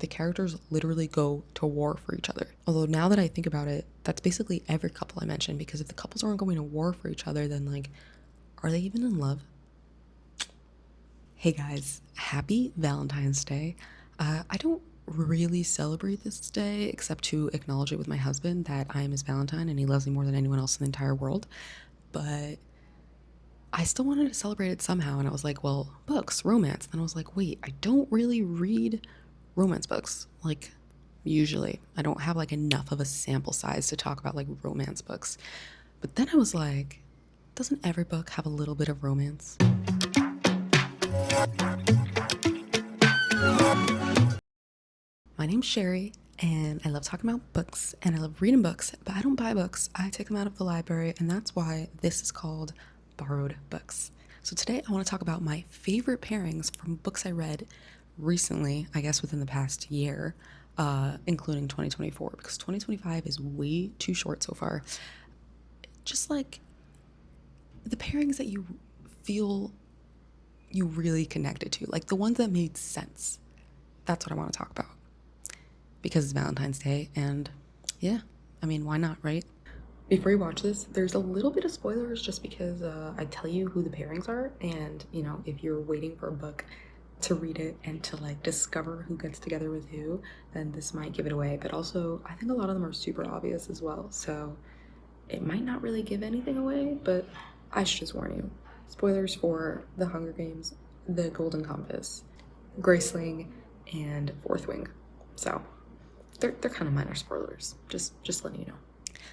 The characters literally go to war for each other. Although now that I think about it, that's basically every couple I mentioned, because if the couples aren't going to war for each other, then like, are they even in love? Hey guys, happy Valentine's Day. I don't really celebrate this day except to acknowledge it with my husband that I am his Valentine and he loves me more than anyone else in the entire world. But I still wanted to celebrate it somehow, and I was like, well, books, romance. Then I was like, wait, I don't really read romance books. Like, usually, I don't have like enough of a sample size to talk about like romance books. But then I was like, doesn't every book have a little bit of romance? My name's Sherry, and I love talking about books and I love reading books, but I don't buy books. I take them out of the library, and that's why this is called Borrowed Books. So today I want to talk about my favorite pairings from books I read recently, I guess within the past year, including 2024, because 2025 is way too short so far. Just like the pairings that you feel you really connected to, like the ones that made sense. That's what I want to talk about, because it's Valentine's Day, and yeah, I mean, why not, right? Before you watch this, there's a little bit of spoilers just because I tell you who the pairings are, and you know, if you're waiting for a book to read it and to like discover who gets together with who, then this might give it away. But also, I think a lot of them are super obvious as well, so it might not really give anything away, but I should just warn you. Spoilers for The Hunger Games, The Golden Compass, Graceling, and Fourth Wing. So they're kind of minor spoilers, just letting you know.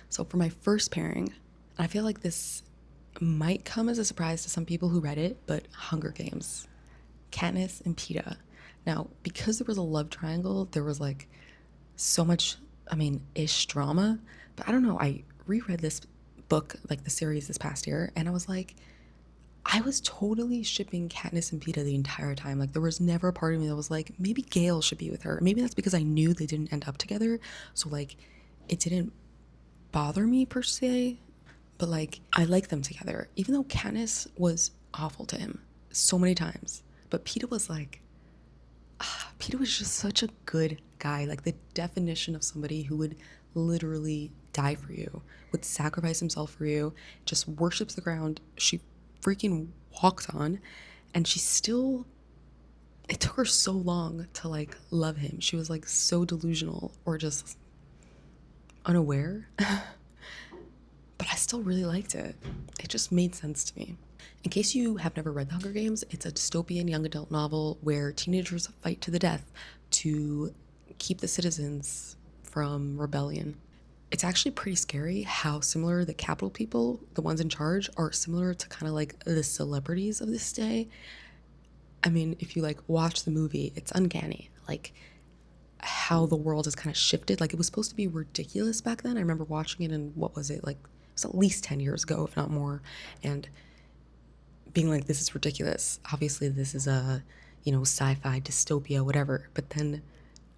So for my first pairing, I feel like this might come as a surprise to some people who read it, but Hunger Games, Katniss and Peeta. Now, because there was a love triangle, there was like so much, I mean, ish drama, but I don't know. I reread this book, like the series this past year, and I was like, I was totally shipping Katniss and Peeta the entire time. Like, there was never a part of me that was like, maybe Gale should be with her. Maybe that's because I knew they didn't end up together. So, like, it didn't bother me per se, but like, I like them together. Even though Katniss was awful to him so many times. But Peeta was like, Peeta was just such a good guy. Like, the definition of somebody who would literally die for you, would sacrifice himself for you, just worships the ground she freaking walked on. And she still, it took her so long to like love him. She was like so delusional or just unaware. But I still really liked it. It just made sense to me. In case you have never read The Hunger Games, it's a dystopian young adult novel where teenagers fight to the death to keep the citizens from rebellion. It's actually pretty scary how similar the Capitol people, the ones in charge, are similar to kind of like the celebrities of this day. I mean, if you like watch the movie, it's uncanny. Like, how the world has kind of shifted. Like, it was supposed to be ridiculous back then. I remember watching it in, what was it, like, it was at least 10 years ago, if not more, and being like, this is ridiculous. Obviously, this is a, you know, sci-fi dystopia, whatever. But then,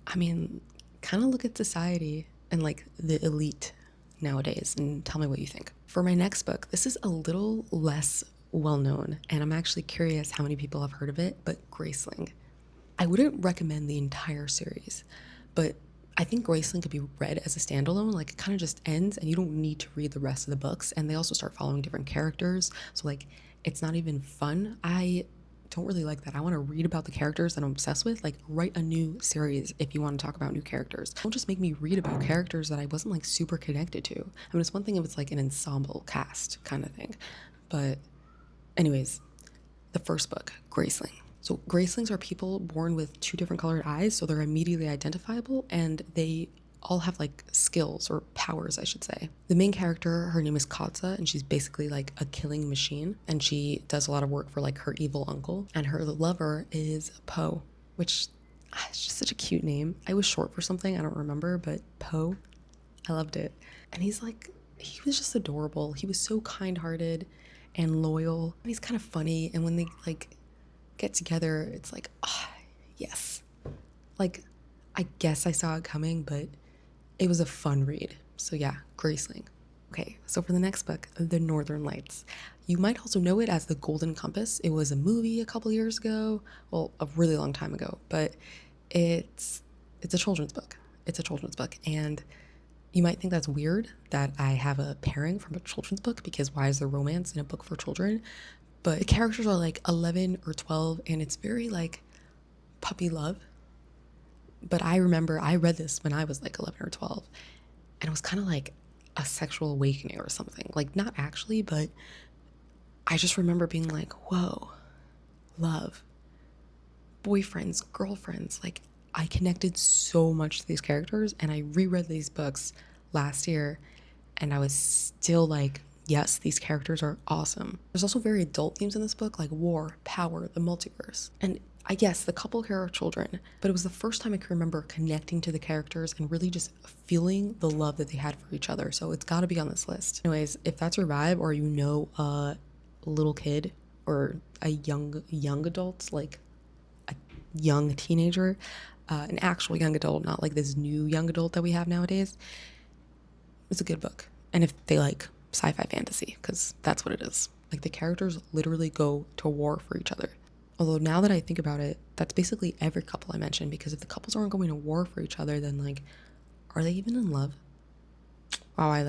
I mean, kind of look at society and like the elite nowadays and tell me what you think. For my next book, this is a little less well known, and I'm actually curious how many people have heard of it, but Graceling. I wouldn't recommend the entire series, but I think Graceling could be read as a standalone. Like, it kind of just ends and you don't need to read the rest of the books. And they also start following different characters. So like, it's not even fun. I don't really like that. I want to read about the characters that I'm obsessed with. Like, write a new series if you want to talk about new characters. Don't just make me read about characters that I wasn't like super connected to. I mean, it's one thing if it's like an ensemble cast kind of thing. But anyways, the first book, Graceling. So Gracelings are people born with two different colored eyes, so they're immediately identifiable, and they all have like skills or powers, I should say. The main character, her name is Katza, and she's basically like a killing machine, and she does a lot of work for like her evil uncle. And her lover is Poe, which is just such a cute name. I was short for something, I don't remember, but Poe, I loved it. And he's like, he was just adorable. He was so kind-hearted and loyal. And he's kind of funny, and when they like get together, it's like, ah, oh, yes. Like, I guess I saw it coming, but it was a fun read. So yeah, Graceling. Okay, so for the next book, The Northern Lights. You might also know it as The Golden Compass. It was a movie a couple years ago, well, a really long time ago, but it's It's a children's book. It's a children's book. And you might think that's weird that I have a pairing from a children's book, because why is there romance in a book for children? But the characters are like 11 or 12, and it's very like puppy love. But I remember I read this when I was like 11 or 12, and it was kind of like a sexual awakening or something. Like, not actually, but I just remember being like, whoa, love, boyfriends, girlfriends. Like, I connected so much to these characters, and I reread these books last year, and I was still like, yes, these characters are awesome. There's also very adult themes in this book, like war, power, the multiverse. And I guess the couple here are children, but it was the first time I can remember connecting to the characters and really just feeling the love that they had for each other. So it's got to be on this list. Anyways, if that's your vibe, or you know a little kid or a young adult, like a young teenager, an actual young adult, not like this new young adult that we have nowadays, it's a good book. And if they like sci-fi fantasy, because that's what it is. Like, the characters literally go to war for each other. Although now that I think about it, that's basically every couple I mentioned, because if the couples aren't going to war for each other, then like, are they even in love? Wow, I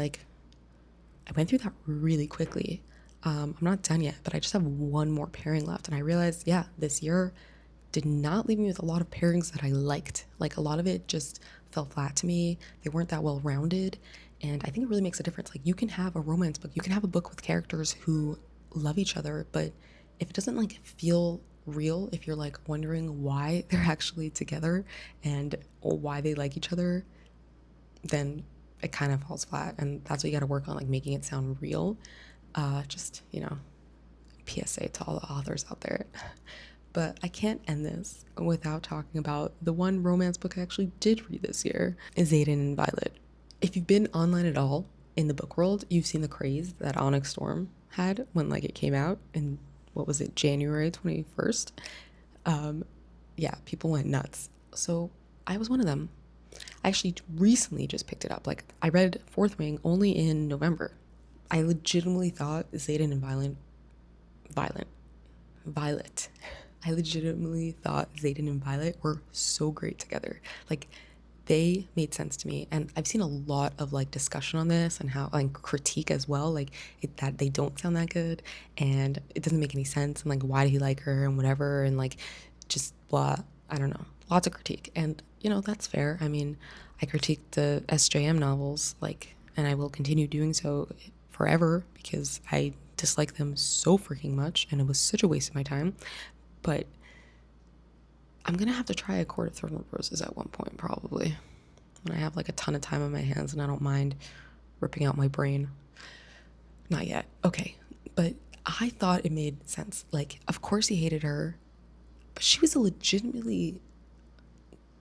went through that really quickly. I'm not done yet, but I just have one more pairing left, and I realized, yeah, this year did not leave me with a lot of pairings that I liked. Like, a lot of it just fell flat to me. They weren't that well rounded. And I think it really makes a difference. Like, you can have a romance book, you can have a book with characters who love each other, but if it doesn't like feel real, if you're like wondering why they're actually together and why they like each other, then it kind of falls flat. And that's what you got to work on, like making it sound real. Just, PSA to all the authors out there. But I can't end this without talking about the one romance book I actually did read this year, Zayden and Violet. If you've been online at all in the book world, you've seen the craze that Onyx Storm had when like it came out in, what was it, January 21st. Yeah, people went nuts. So I was one of them. I actually recently just picked it up. Like, I read Fourth Wing only in November. I legitimately thought Zayden and Violet. I legitimately thought Zayden and Violet were so great together. Like, they made sense to me, and I've seen a lot of like discussion on this and how, like, critique as well, like that they don't sound that good and it doesn't make any sense, and like, why did he like her and whatever, and like, just blah. I don't know, lots of critique, and that's fair. I mean, I critique the SJM novels, like, and I will continue doing so forever because I dislike them so freaking much, and it was such a waste of my time. But I'm gonna have to try A Court of Thorns and Roses at one point, probably, when I have like a ton of time on my hands and I don't mind ripping out my brain. Not yet. Okay. But I thought it made sense. Like, of course he hated her, but she was a legitimately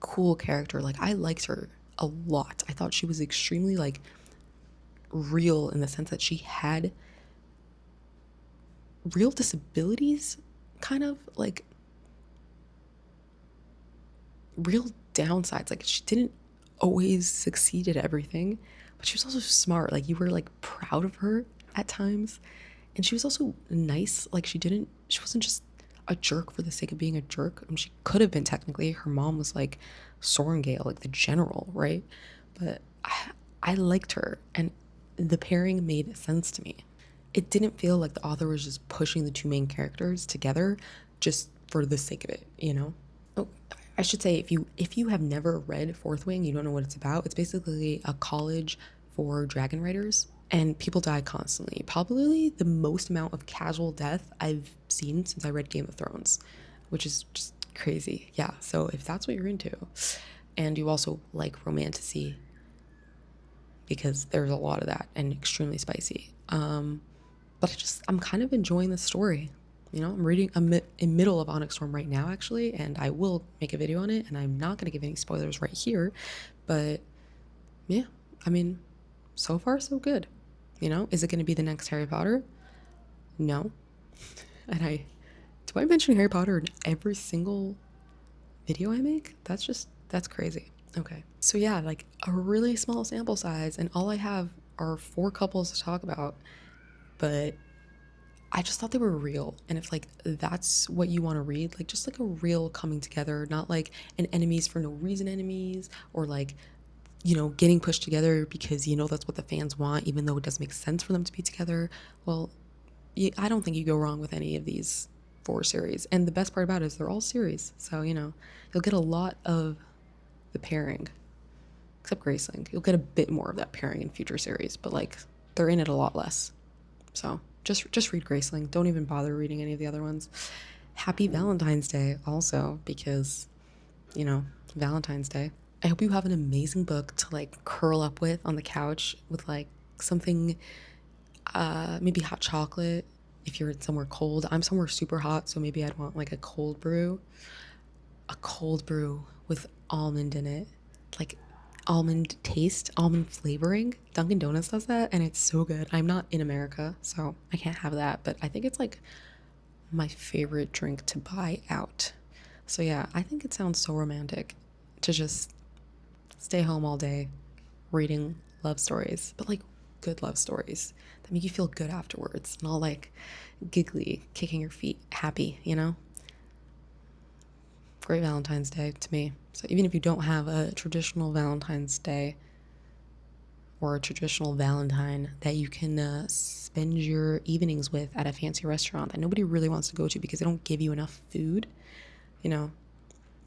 cool character. Like, I liked her a lot. I thought she was extremely like real, in the sense that she had real disabilities, kind of like real downsides. Like, she didn't always succeed at everything, but she was also smart. Like, you were like proud of her at times, and she was also nice. Like, she wasn't just a jerk for the sake of being a jerk. I mean, she could have been technically. Her mom was like Sorengale, like the general, right? But I liked her, and the pairing made sense to me. It didn't feel like the author was just pushing the two main characters together just for the sake of it. Oh, I should say, if you have never read Fourth Wing, you don't know what it's about. It's basically a college for dragon riders, and people die constantly. Probably the most amount of casual death I've seen since I read Game of Thrones, which is just crazy. Yeah, so if that's what you're into, and you also like romantasy, because there's a lot of that and extremely spicy. But I'm kind of enjoying the story. I'm reading, I'm in middle of Onyx Storm right now, actually, and I will make a video on it, and I'm not going to give any spoilers right here. But yeah, I mean, so far so good. Is it going to be the next Harry Potter? No. And do I mention Harry Potter in every single video I make? That's crazy. Okay. So yeah, like a really small sample size, and all I have are 4 couples to talk about. But I just thought they were real. And if like that's what you want to read, like just like a real coming together, not like an enemies for no reason enemies, or like, you know, getting pushed together because you know that's what the fans want, even though it doesn't make sense for them to be together. Well, I don't think you go wrong with any of these four series. And the best part about it is they're all series. So, you know, you'll get a lot of the pairing, except Graceling. You'll get a bit more of that pairing in future series, but like they're in it a lot less. So just read Graceling. Don't even bother reading any of the other ones. Happy Valentine's Day also, because, you know, Valentine's Day. I hope you have an amazing book to like curl up with on the couch with like something, maybe hot chocolate if you're somewhere cold. I'm somewhere super hot, so maybe I'd want like a cold brew. A cold brew with almond in it. Like almond taste, almond flavoring. Dunkin' Donuts does that and it's so good. I'm not in America, so I can't have that, but I think it's like my favorite drink to buy out. So yeah, I think it sounds so romantic to just stay home all day reading love stories, but like good love stories that make you feel good afterwards and all like giggly, kicking your feet, happy, you know? Great Valentine's Day to me. So even if you don't have a traditional Valentine's Day or a traditional Valentine that you can spend your evenings with at a fancy restaurant that nobody really wants to go to because they don't give you enough food, you know,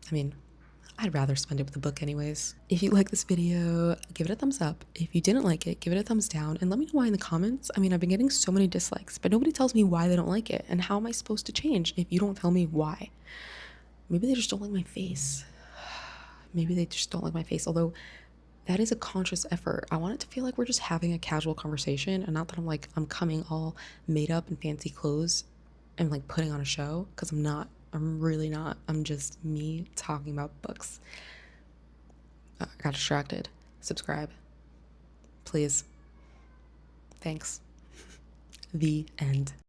I mean, I'd rather spend it with a book anyways. If you like this video, give it a thumbs up. If you didn't like it, give it a thumbs down and let me know why in the comments. I mean, I've been getting so many dislikes, but nobody tells me why they don't like it. And how am I supposed to change if you don't tell me why? Maybe they just don't like my face. Maybe they just don't like my face. Although that is a conscious effort. I want it to feel like we're just having a casual conversation and not that I'm coming all made up in fancy clothes and like putting on a show, because I'm not. I'm really not. I'm just me talking about books. I got distracted. Subscribe, please. Thanks. The end.